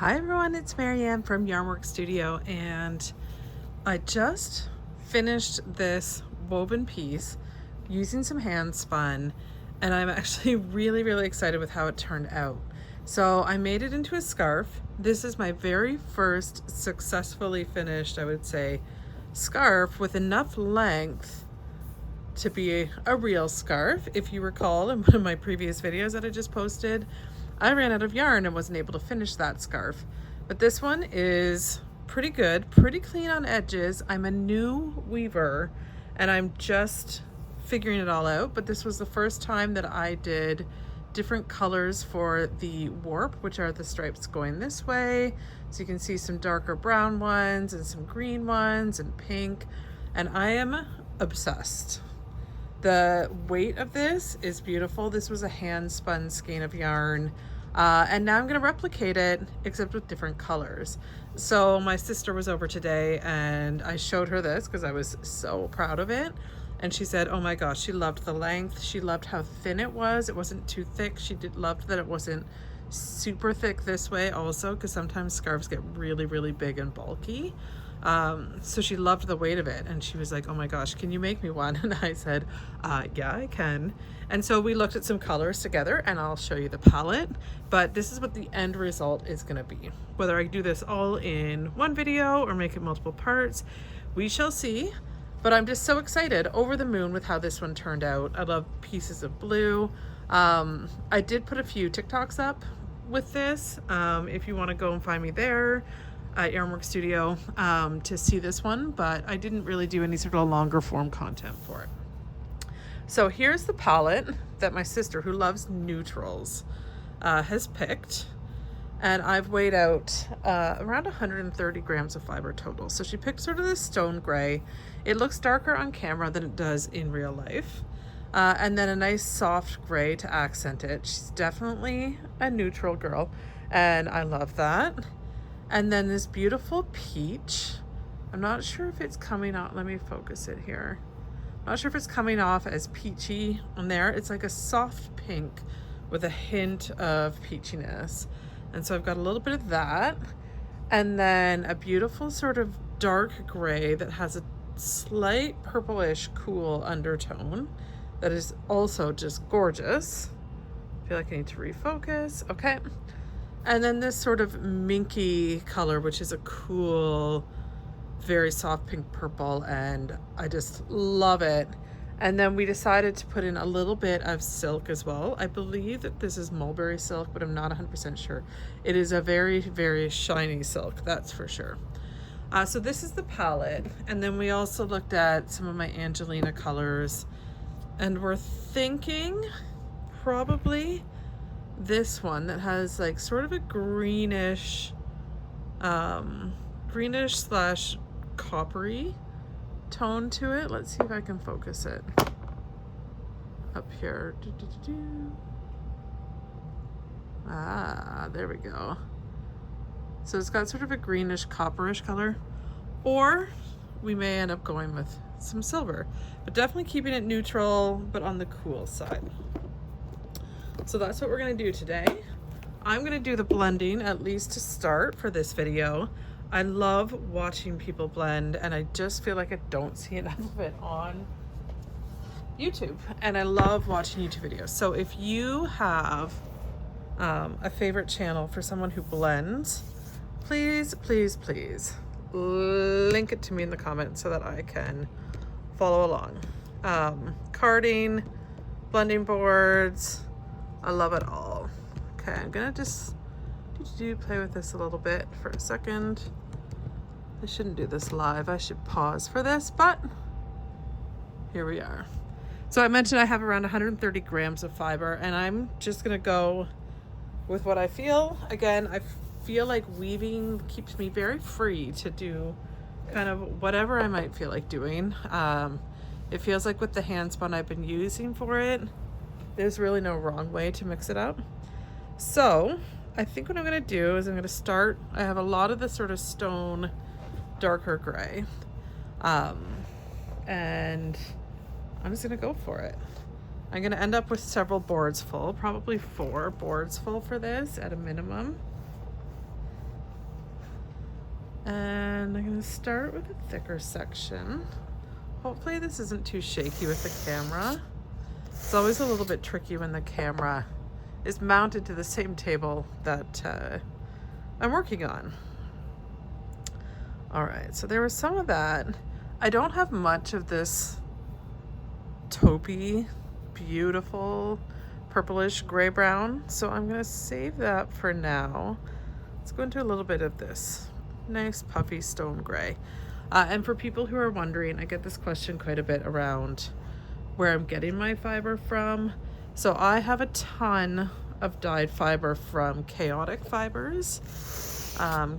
Hi everyone, it's Marianne from Yarnwork Studio, and I just finished this woven piece using some hand spun, and I'm actually really excited with how it turned out. So I made it into a scarf. This is my very first successfully finished, I would say, scarf with enough length to be a real scarf. If you recall, in one of my previous videos that I just posted, I ran out of yarn and wasn't able to finish that scarf. But this one is pretty good, pretty clean on edges. I'm a new weaver and I'm just figuring it all out, but this was the first time that I did different colors for the warp, which are the stripes going this way. So you can see some darker brown ones and some green ones and pink, and I am obsessed. The weight of this is beautiful. This was a hand spun skein of yarn. And now I'm going to replicate it, except with different colors. So my sister was over today and I showed her this because I was so proud of it. And she said, oh my gosh, she loved the length. She loved how thin it was. It wasn't too thick. She loved that it wasn't super thick this way also, because sometimes scarves get really big and bulky. So she loved the weight of it, and she was like, oh my gosh, can you make me one? And I said, yeah, I can. And so we looked at some colors together, and I'll show you the palette, but this is what the end result is going to be. Whether I do this all in one video or make it multiple parts, we shall see. But I'm just so excited, over the moon with how this one turned out. I love pieces of blue. I did put a few TikToks up with this. If you want to go and find me there at Yarnwork Studio to see this one, but I didn't really do any sort of longer form content for it. So here's the palette that my sister, who loves neutrals, has picked, and I've weighed out around 130 grams of fiber total. So she picked sort of this stone gray. It looks darker on camera than it does in real life. And then a nice soft gray to accent it. She's definitely a neutral girl, and I love that. And then this beautiful peach. I'm not sure if it's coming out. Let me focus it here. I'm not sure if it's coming off as peachy on there. It's like a soft pink with a hint of peachiness. And so I've got a little bit of that. And then a beautiful sort of dark gray that has a slight purplish cool undertone that is also just gorgeous. I feel like I need to refocus. Okay. And then this sort of minky color, which is a cool, very soft pink purple, and I just love it. And then we decided to put in a little bit of silk as well. I believe that this is mulberry silk, but I'm not 100% sure. It is a very shiny silk, that's for sure. So this is the palette. And then we also looked at some of my Angelina colors, and we're thinking probably this one that has like sort of a greenish slash coppery tone to it. Let's see if I can focus it up here. There we go. So it's got sort of a greenish copperish color, or we may end up going with some silver, but definitely keeping it neutral but on the cool side. So that's what we're going to do today. I'm going to do the blending, at least to start, for this video. I love watching people blend, and I just feel like I don't see enough of it on YouTube, and I love watching YouTube videos. So if you have a favorite channel for someone who blends, please link it to me in the comments so that I can follow along. Carding, blending boards, I love it all. Okay, I'm gonna just play with this a little bit for a second. I shouldn't do this live. I should pause for this, but here we are. So I mentioned I have around 130 grams of fiber, and I'm just gonna go with what I feel. Again, I feel like weaving keeps me very free to do kind of whatever I might feel like doing. It feels like with the hand spun I've been using for it, there's really no wrong way to mix it up. So I think what I'm going to do is I'm going to start, I have a lot of this sort of stone darker gray, and I'm just going to go for it. I'm going to end up with several boards full, probably 4 boards full for this at a minimum. And I'm gonna start with a thicker section. Hopefully this isn't too shaky with the camera. It's always a little bit tricky when the camera is mounted to the same table that I'm working on. All right, so there was some of that. I don't have much of this taupey, beautiful, purplish gray brown, so I'm gonna save that for now. Let's go into a little bit of this nice puffy stone gray. And for people who are wondering, I get this question quite a bit around where I'm getting my fiber from. So I have a ton of dyed fiber from Chaotic Fibers.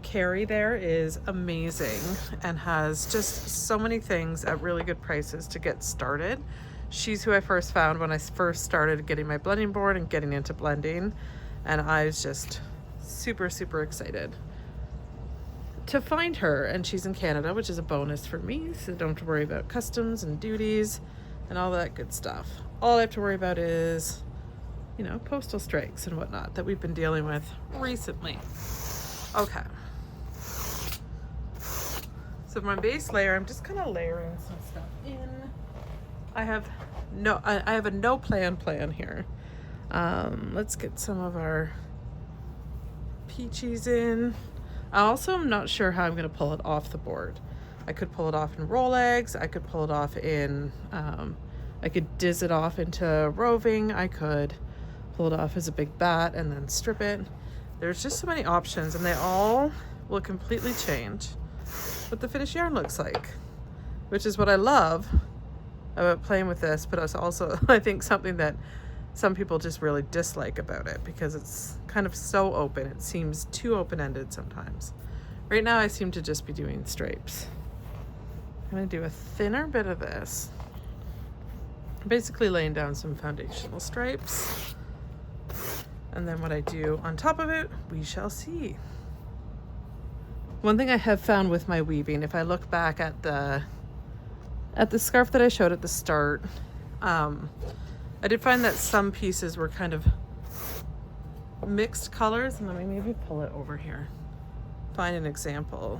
Carrie there is amazing and has just so many things at really good prices to get started. She's who I first found when I first started getting my blending board and getting into blending, and I was just super, super excited to find her. And she's in Canada, which is a bonus for me, so don't have to worry about customs and duties and all that good stuff. All I have to worry about is, you know, postal strikes and whatnot that we've been dealing with recently. Okay. So my base layer, I'm just kind of layering some stuff in. I have a no plan here. Let's get some of our peaches in. I also am not sure how I'm going to pull it off the board. I could pull it off in roll eggs. I could pull it off in, I could diz it off into roving. I could pull it off as a big bat and then strip it. There's just so many options, and they all will completely change what the finished yarn looks like, which is what I love about playing with this, but it's also, I think, something that some people just really dislike about it because it's kind of so open. It seems too open-ended sometimes. Right now I seem to just be doing stripes. I'm going to do a thinner bit of this, basically laying down some foundational stripes. And then what I do on top of it, we shall see. One thing I have found with my weaving, if I look back at the scarf that I showed at the start, I did find that some pieces were kind of mixed colors. And let me maybe pull it over here. Find an example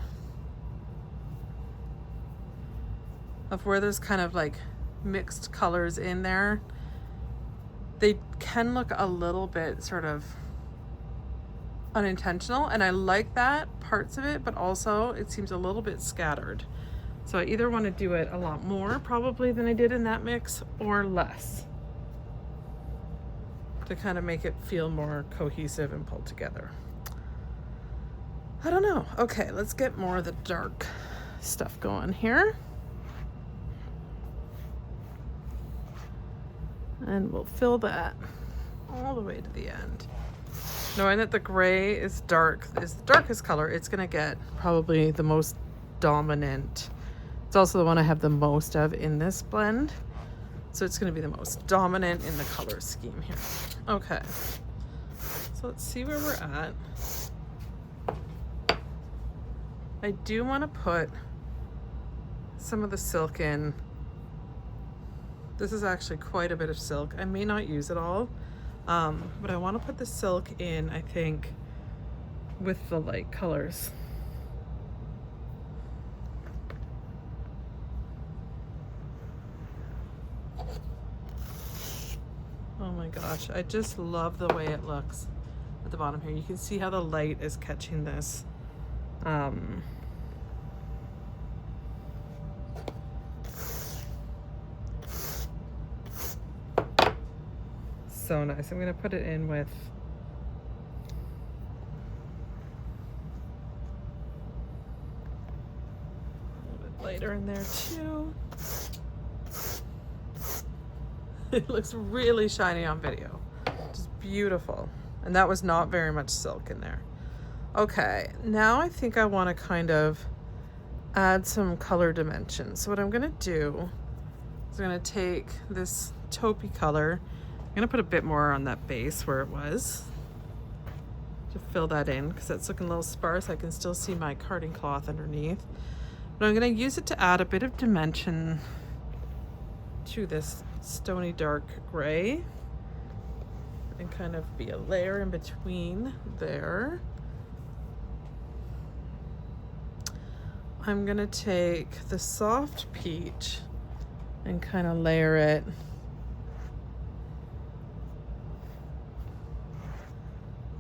of where there's kind of like mixed colors in there. They can look a little bit sort of unintentional, and I like that parts of it, but also it seems a little bit scattered. So I either want to do it a lot more probably than I did in that mix, or less, to kind of make it feel more cohesive and pulled together. I don't know. Okay, let's get more of the dark stuff going here. And we'll fill that all the way to the end. Knowing that the gray is dark, is the darkest color, it's gonna get probably the most dominant. It's also the one I have the most of in this blend. So it's gonna be the most dominant in the color scheme here. Okay, so let's see where we're at. I do wanna put some of the silk in. This is actually quite a bit of silk. I may not use it all, but I want to put the silk in, I think, with the light colors. Oh my gosh, I just love the way it looks at the bottom here. You can see how the light is catching this. So nice. I'm gonna put it in with a little bit lighter in there too. It looks really shiny on video. Just beautiful. And that was not very much silk in there. Okay, now I think I want to kind of add some color dimension. So what I'm gonna do is I'm gonna take this taupey color. I'm gonna put a bit more on that base where it was to fill that in, because that's looking a little sparse. I can still see my carding cloth underneath. But I'm gonna use it to add a bit of dimension to this stony dark gray and kind of be a layer in between there. I'm gonna take the soft peach and kind of layer it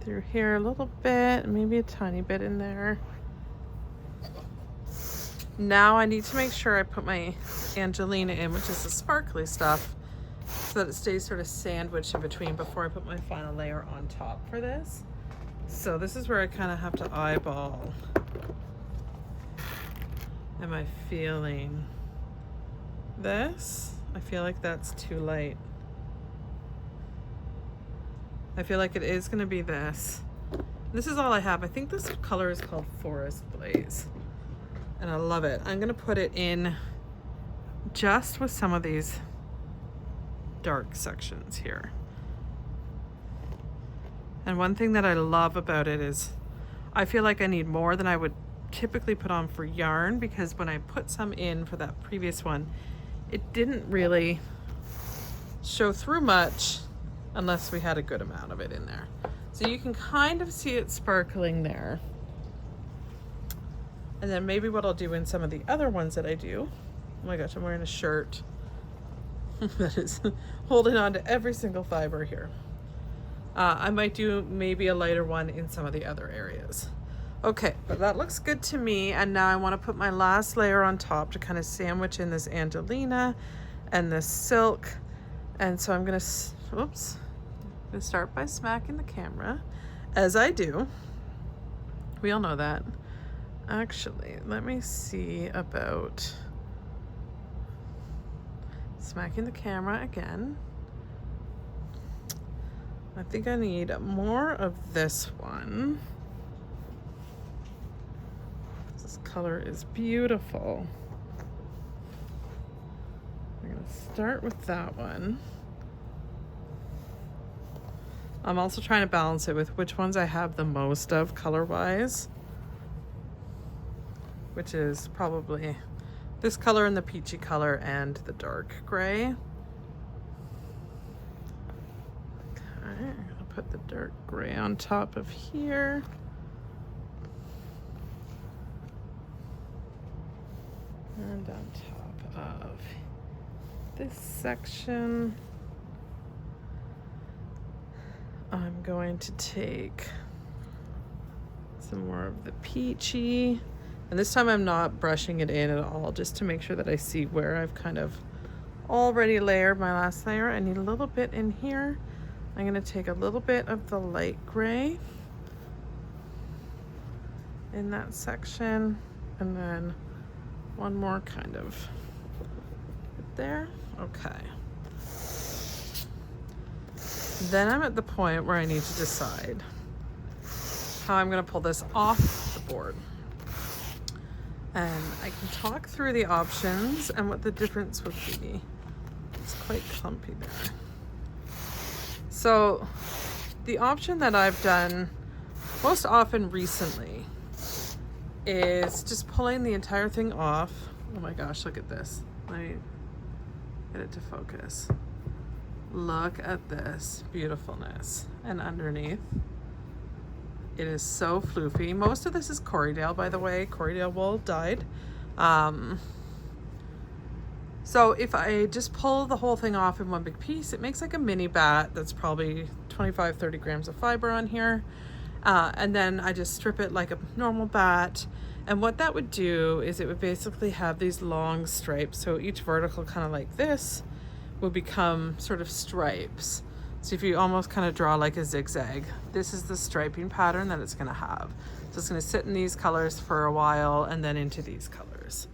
through here a little bit, maybe a tiny bit in there. Now I need to make sure I put my Angelina in, which is the sparkly stuff, so that it stays sort of sandwiched in between before I put my final layer on top for this. So this is where I kind of have to eyeball. Am I feeling this? I feel like that's too light. I feel like it is going to be this. This is all I have. I think this color is called Forest Blaze, and I love it. I'm going to put it in just with some of these dark sections here. And one thing that I love about it is I feel like I need more than I would typically put on for yarn, because when I put some in for that previous one, it didn't really show through much unless we had a good amount of it in there. So you can kind of see it sparkling there. And then maybe what I'll do in some of the other ones that I do, oh my gosh, I'm wearing a shirt that is holding on to every single fiber here. I might do maybe a lighter one in some of the other areas. Okay, but that looks good to me. And now I want to put my last layer on top to kind of sandwich in this Angelina and this silk. And so I'm gonna, oops, I'm gonna start by smacking the camera, as I do. We all know that. Actually, let me see about smacking the camera again. I think I need more of this one. This color is beautiful. I'm gonna start with that one. I'm also trying to balance it with which ones I have the most of color-wise, which is probably this color and the peachy color and the dark gray. Okay, I'm gonna put the dark gray on top of here. And on top of this section, I'm going to take some more of the peachy. And this time I'm not brushing it in at all, just to make sure that I see where I've kind of already layered my last layer. I need a little bit in here. I'm going to take a little bit of the light gray in that section, and then one more kind of there. Okay. Then I'm at the point where I need to decide how I'm going to pull this off the board. And I can talk through the options and what the difference would be. It's quite clumpy there. So the option that I've done most often recently is just pulling the entire thing off. Oh my gosh, look at this. Let me get it to focus. Look at this beautifulness. And underneath, it is so floofy. Most of this is Corriedale, by the way. Corriedale wool dyed. So if I just pull the whole thing off in one big piece, it makes like a mini bat that's probably 25-30 grams of fiber on here. And then I just strip it like a normal bat. And what that would do is it would basically have these long stripes. So each vertical, kind of like this, will become sort of stripes. So if you almost kind of draw like a zigzag, this is the striping pattern that it's going to have. So it's going to sit in these colors for a while and then into these colors.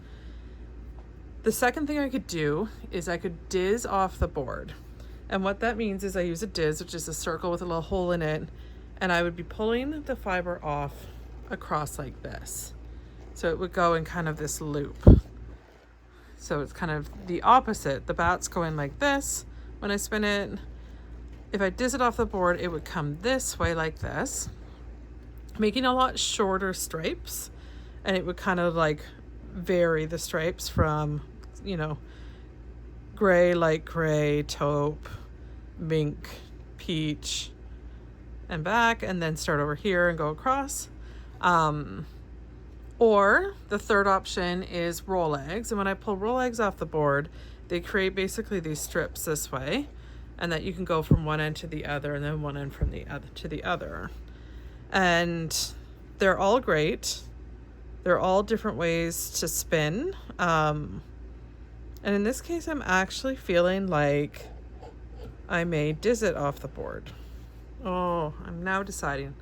The second thing I could do is I could diz off the board. And what that means is I use a diz, which is a circle with a little hole in it, and I would be pulling the fiber off across like this. So it would go in kind of this loop. So it's kind of the opposite. The bat's going like this when I spin it. If I diz it off the board, it would come this way like this, making a lot shorter stripes, and it would kind of like vary the stripes from, you know, gray, light gray, taupe, mink, peach, and back, and then start over here and go across. Or the third option is roll eggs. And when I pull roll eggs off the board, they create basically these strips this way, and that you can go from one end to the other and then one end from the other to the other. And they're all great. They're all different ways to spin. And in this case, I'm actually feeling like I may dizz it off the board. Oh, I'm now deciding.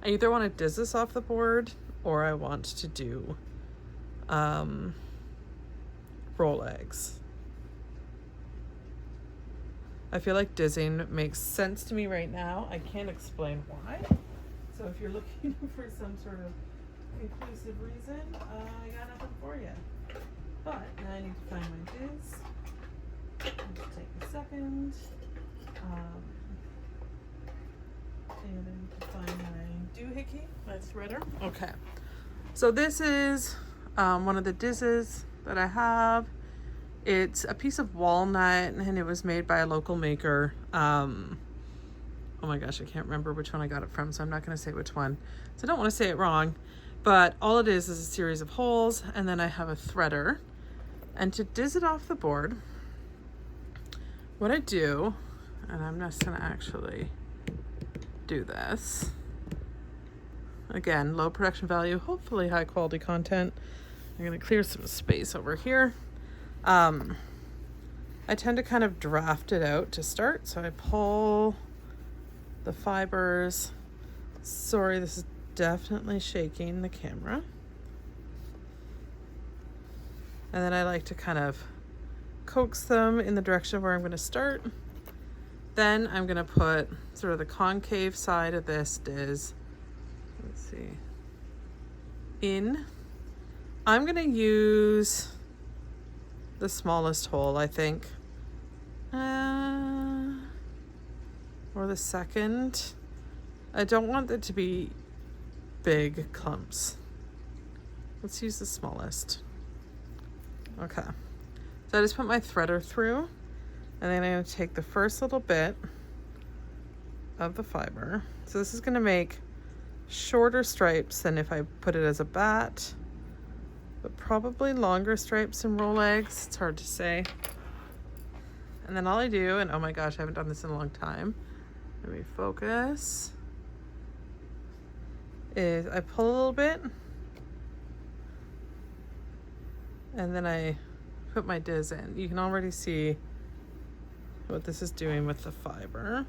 I either want to dizz this off the board or I want to do roll eggs. I feel like dizzing makes sense to me right now. I can't explain why. So if you're looking for some sort of conclusive reason, I got nothing for you. But now I need to find my dizz. It'll take a second. And I need to find my doohickey, my threader. Okay. So this is one of the dizzes that I have. It's a piece of walnut and it was made by a local maker. Oh my gosh, I can't remember which one I got it from, so I'm not going to say which one. So I don't want to say it wrong. But all it is a series of holes, and then I have a threader. And to dizz it off the board, what I do, and I'm just going to actually do this. Again, low production value, hopefully high quality content. I'm going to clear some space over here. I tend to kind of draft it out to start. So I pull the fibers. Sorry, this is definitely shaking the camera. And then I like to kind of coax them in the direction of where I'm going to start. Then I'm going to put sort of the concave side of this dizz, let's see, in. I'm going to use the smallest hole, I think, or the second. I don't want it to be big clumps. Let's use the smallest. Okay. So I just put my threader through, and then I'm going to take the first little bit of the fiber. So this is going to make shorter stripes than if I put it as a bat, but probably longer stripes than roll eggs. It's hard to say. And then all I do, and oh my gosh, I haven't done this in a long time. Let me focus. Is I pull a little bit, and then I put my dizz in. You can already see what this is doing with the fiber.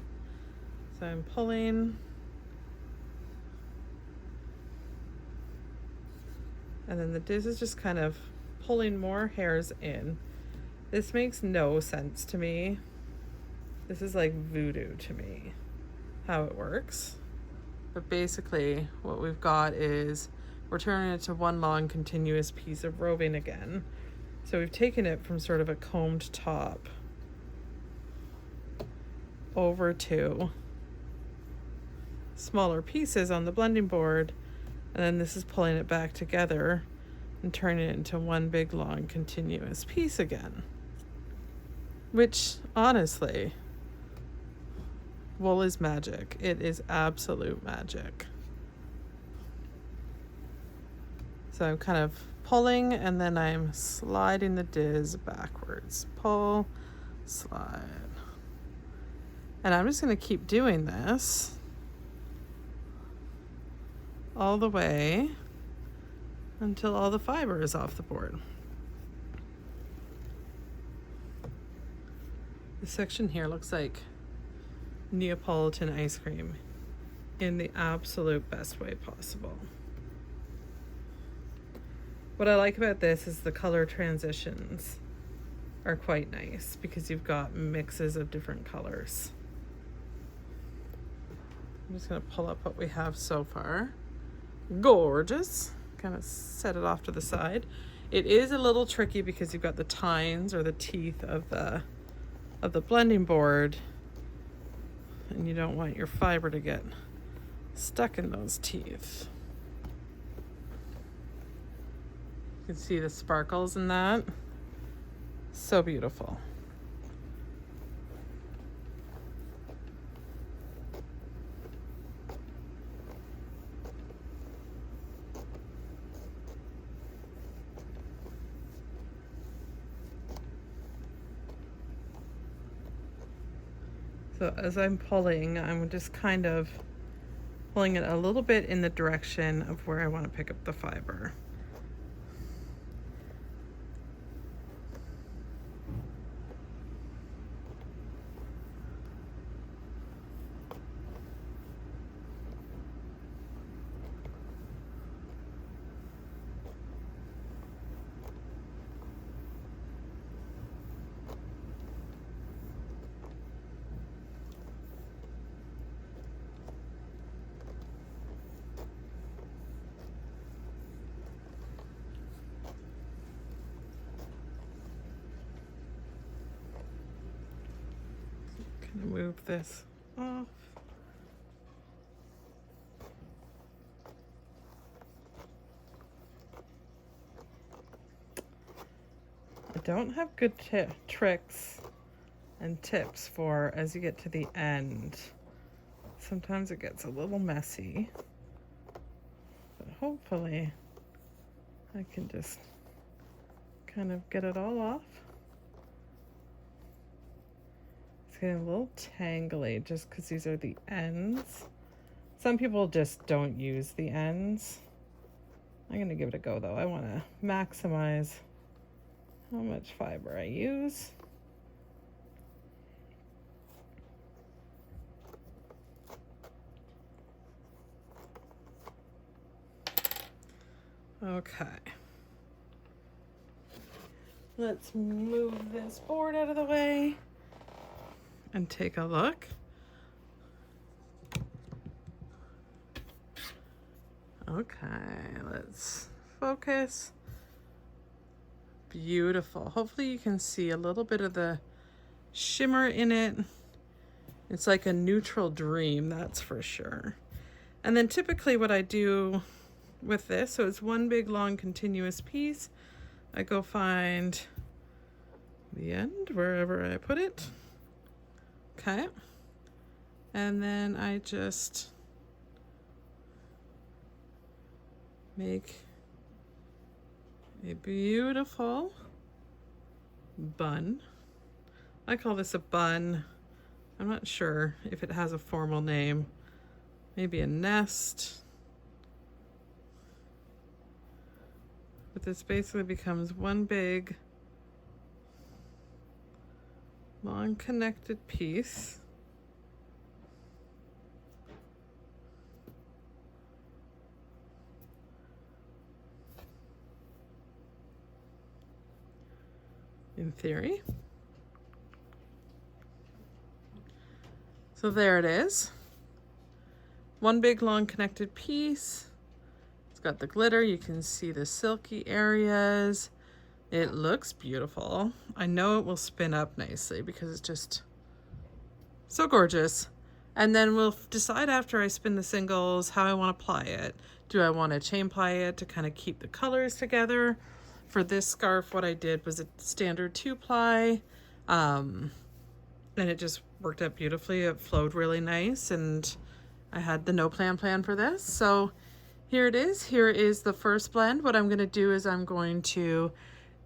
So I'm pulling, and then the dizz is just kind of pulling more hairs in. This makes no sense to me. This is like voodoo to me, how it works. But basically what we've got is we're turning it to one long continuous piece of roving again. So we've taken it from sort of a combed top over to smaller pieces on the blending board, and then this is pulling it back together and turning it into one big long continuous piece again. Which honestly, wool is magic. It is absolute magic. So I'm kind of pulling, and then I'm sliding the dizz backwards. Pull, slide. And I'm just going to keep doing this all the way until all the fiber is off the board. This section here looks like Neapolitan ice cream in the absolute best way possible. What I like about this is the color transitions are quite nice because you've got mixes of different colors. I'm just going to pull up what we have so far. Gorgeous. Kind of set it off to the side. It is a little tricky because you've got the tines or the teeth of the blending board, and you don't want your fiber to get stuck in those teeth. You can see the sparkles in that. So beautiful. So as I'm pulling, I'm just kind of pulling it a little bit in the direction of where I want to pick up the fiber. Gonna move this off. I don't have good tricks and tips for as you get to the end. Sometimes it gets a little messy, but hopefully I can just kind of get it all off. It's getting a little tangly just because these are the ends. Some people just don't use the ends. I'm gonna give it a go though. I want to maximize how much fiber I use. Okay. Let's move this board out of the way and take a look. Okay, let's focus. Beautiful. Hopefully you can see a little bit of the shimmer in it. It's like a neutral dream, that's for sure. And then typically what I do with this, so it's one big long continuous piece, I go find the end wherever I put it. Okay. And then I just make a beautiful bun. I call this a bun. I'm not sure if it has a formal name. Maybe a nest. But this basically becomes one big long connected piece. In theory. So there it is. One big long connected piece. It's got the glitter. You can see the silky areas. It looks beautiful. I know it will spin up nicely because it's just so gorgeous. And then we'll decide after I spin the singles how I want to ply it. Do I want to chain ply it to kind of keep the colors together? For this scarf, what I did was a standard 2-ply, and it just worked out beautifully. It flowed really nice, and I had the no plan for this. So here it is. Here is the first blend. What I'm going to do is I'm going to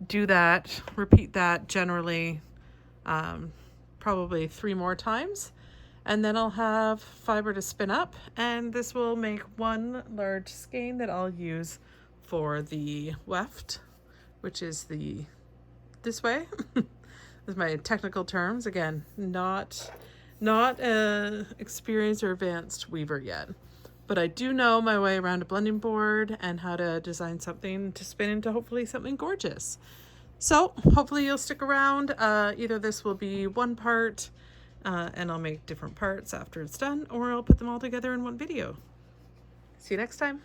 do that, repeat that generally, probably 3 more times, and then I'll have fiber to spin up, and this will make one large skein that I'll use for the weft, which is this way. Is my technical terms. Again, not a experienced or advanced weaver yet, but I do know my way around a blending board and how to design something to spin into hopefully something gorgeous. So hopefully you'll stick around. Either this will be one part and I'll make different parts after it's done, or I'll put them all together in one video. See you next time.